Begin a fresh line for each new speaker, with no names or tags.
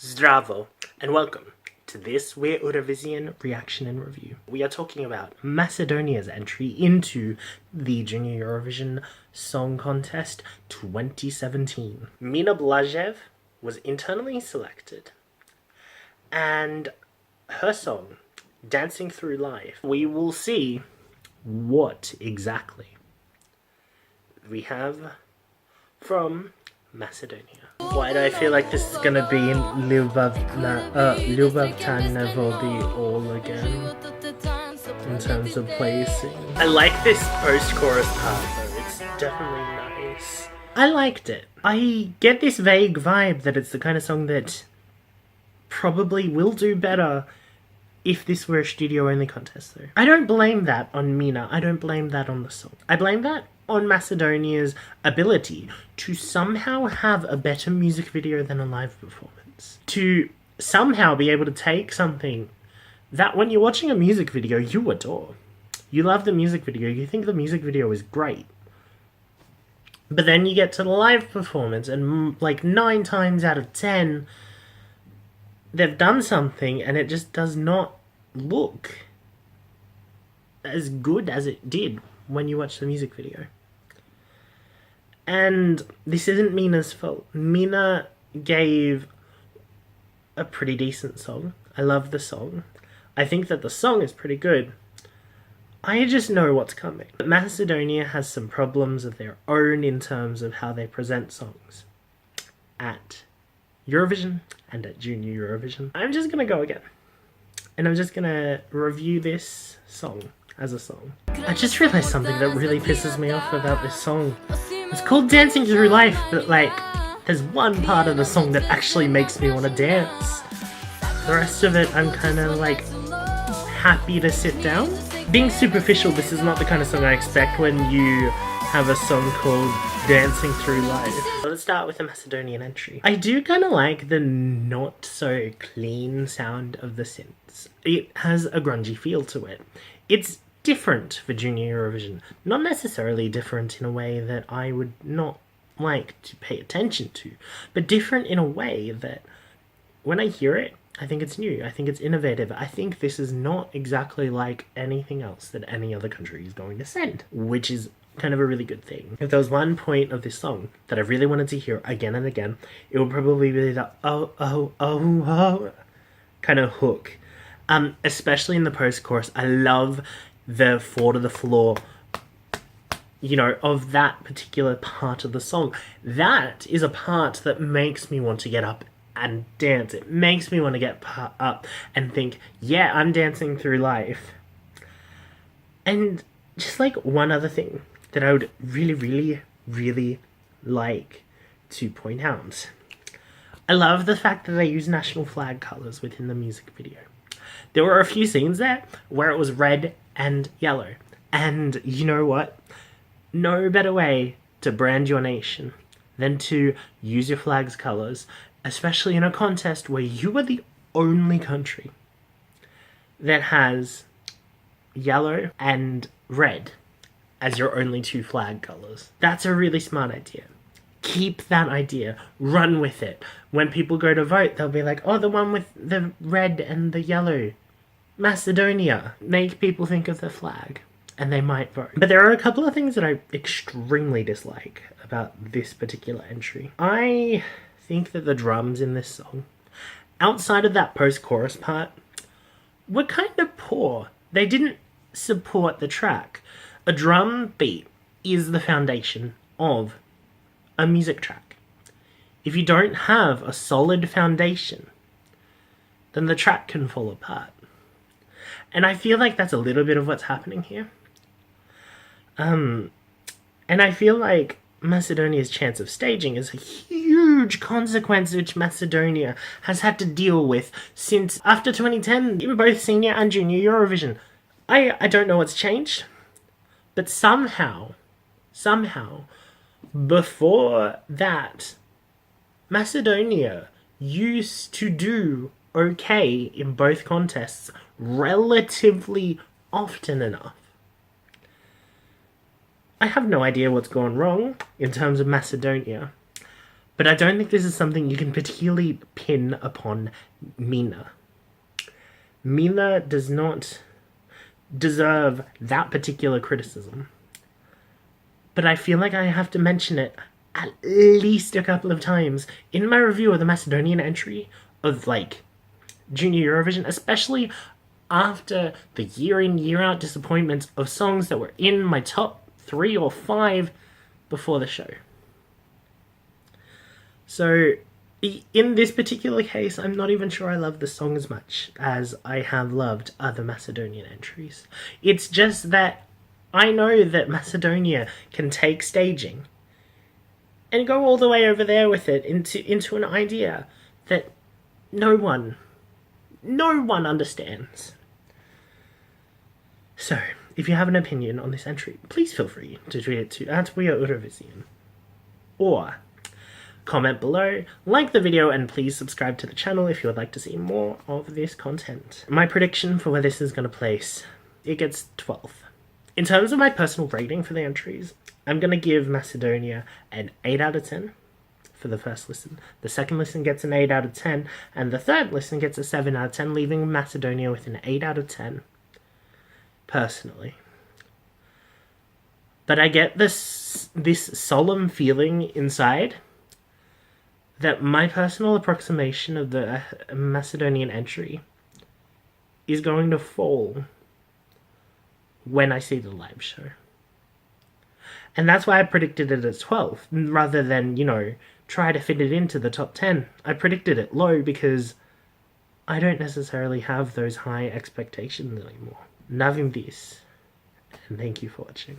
Zdravo, and welcome to this Eurovision reaction and review. We are talking about Macedonia's entry into the Junior Eurovision Song Contest 2017. Mina Blažev was internally selected, and her song, Dancing Through Life, we will see what exactly we have from Macedonia. Why do I feel like this is gonna be in Ljubav Vodi all again in terms of placing? I like this post-chorus part though, it's definitely nice. I liked it. I get this vague vibe that it's the kind of song that probably will do better if this were a studio-only contest though. I don't blame that on Mina, I don't blame that on the song. I blame that on Macedonia's ability to somehow have a better music video than a live performance. To somehow be able to take something that when you're watching a music video, you adore. You love the music video, you think the music video is great. But then you get to the live performance and like 9 times out of 10, they've done something and it just does not look as good as it did when you watch the music video. And this isn't Mina's fault. Mina gave a pretty decent song. I love the song. I think that the song is pretty good. I just know what's coming. Macedonia has some problems of their own in terms of how they present songs at Eurovision and at Junior Eurovision. I'm just gonna go again. And I'm just gonna review this song as a song. I just realized something that really pisses me off about this song. It's called Dancing Through Life, but like, there's one part of the song that actually makes me want to dance. The rest of it, I'm kind of like, happy to sit down. Being superficial, this is not the kind of song I expect when you have a song called Dancing Through Life. So let's start with the Macedonian entry. I do kind of like the not so clean sound of the synths. It has a grungy feel to it. It's different for Junior Eurovision. Not necessarily different in a way that I would not like to pay attention to, but different in a way that when I hear it, I think it's new, I think it's innovative. I think this is not exactly like anything else that any other country is going to send, which is kind of a really good thing. If there was one point of this song that I really wanted to hear again and again, it would probably be the oh kind of hook. Especially in the post-chorus. I love the 4 to the floor, you know, of that particular part of the song. That is a part that makes me want to get up and dance. It makes me want to get up and think, yeah, I'm dancing through life. And just like one other thing that I would really like to point out. I love the fact that they use national flag colours within the music video. There were a few scenes there where it was red and yellow. And you know what? No better way to brand your nation than to use your flag's colours, especially in a contest where you are the only country that has yellow and red as your only 2 flag colours. That's a really smart idea. Keep that idea. Run with it. When people go to vote, they'll be like, oh, the one with the red and the yellow. Macedonia. Make people think of the flag, and they might vote. But there are a couple of things that I extremely dislike about this particular entry. I think that the drums in this song, outside of that post-chorus part, were kind of poor. They didn't support the track. A drum beat is the foundation of a music track. If you don't have a solid foundation, then the track can fall apart. And I feel like that's a little bit of what's happening here. And I feel like Macedonia's chance of staging is a huge consequence which Macedonia has had to deal with since after 2010, in both Senior and Junior Eurovision. I don't know what's changed, but somehow, before that, Macedonia used to do okay in both contests relatively often enough. I have no idea what's gone wrong in terms of Macedonia, But I don't think this is something you can particularly pin upon Mina. Mina does not deserve that particular criticism. But I feel like I have to mention it at least a couple of times in my review of the Macedonian entry of, like, Junior Eurovision, especially after the year in, year out disappointments of songs that were in my top 3 or 5 before the show. So, in this particular case, I'm not even sure I love the song as much as I have loved other Macedonian entries. It's just that I know that Macedonia can take staging and go all the way over there with it into an idea that no one understands. So, if you have an opinion on this entry, please feel free to tweet it to @WeAreEurovision. Or comment below, like the video, and please subscribe to the channel if you would like to see more of this content. My prediction for where this is going to place, it gets 12th. In terms of my personal rating for the entries, I'm going to give Macedonia an 8 out of 10 for the first listen. The second listen gets an 8 out of 10, and the third listen gets a 7 out of 10, leaving Macedonia with an 8 out of 10, personally. But I get this solemn feeling inside that my personal approximation of the Macedonian entry is going to fall when I see the live show. And that's why I predicted it as 12, rather than, try to fit it into the top 10. I predicted it low because I don't necessarily have those high expectations anymore. Navim this, and thank you for watching.